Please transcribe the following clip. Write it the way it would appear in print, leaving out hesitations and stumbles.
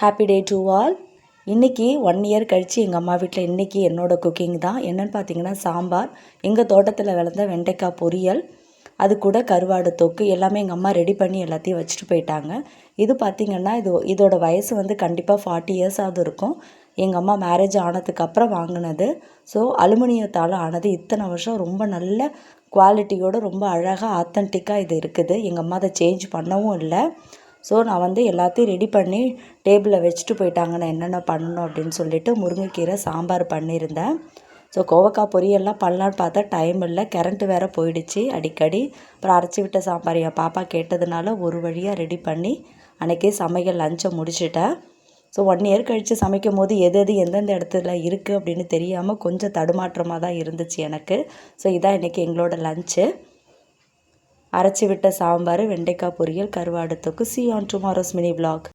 Happy day to all. இன்றைக்கி 1 year கழித்து எங்கள் அம்மா வீட்டில் இன்றைக்கி என்னோடய குக்கிங் தான். என்னென்னு பார்த்தீங்கன்னா சாம்பார், எங்கள் தோட்டத்தில் விளைந்த வெண்டைக்காய் பொரியல், அது கூட கருவாடு தொக்கு எல்லாமே எங்கள் அம்மா ரெடி பண்ணி எல்லாத்தையும் வச்சுட்டு போயிட்டாங்க. இது பார்த்திங்கன்னா இதோட வயசு வந்து கண்டிப்பாக 40 இயர்ஸாவது இருக்கும். எங்கள் அம்மா மேரேஜ் ஆனதுக்கப்புறம் வாங்கினது. ஸோ அலுமினியத்தால் ஆனது. இத்தனை வருஷம் ரொம்ப நல்ல குவாலிட்டியோடு ரொம்ப அழகாக ஆத்தென்டிக்காக இது இருக்குது. எங்கள் அம்மா அதை சேஞ்ச் பண்ணவும் இல்லை. ஸோ நான் வந்து எல்லாத்தையும் ரெடி பண்ணி டேபிளில் வச்சுட்டு போயிட்டாங்க நான் என்னென்ன பண்ணணும் அப்படின்னு சொல்லிட்டு. முருங்கைக்கீரை சாம்பார் பண்ணியிருந்தேன். ஸோ கோவக்காய் பொரியல்லாம் பண்ணலான்னு பார்த்தா டைம் இல்லை, கரண்ட்டு வேறு போயிடுச்சு அடிக்கடி. அப்புறம் அரைச்சி விட்ட சாம்பார் என் பாப்பா கேட்டதுனால ஒரு வழியாக ரெடி பண்ணி அன்றைக்கே சமையல் லஞ்சை முடிச்சிட்டேன். ஸோ 1 இயர் கழித்து சமைக்கும் போது எது எந்தெந்த இடத்துல இருக்குது அப்படின்னு தெரியாமல் கொஞ்சம் தடுமாற்றமாக தான் இருந்துச்சு எனக்கு. ஸோ இதான் இன்றைக்கி எங்களோட லஞ்சு. அரைச்சி விட்ட சாம்பார், வெண்டைக்காய் பொரியல், கருவாடு தொக்கு. See you on tomorrow's mini vlog.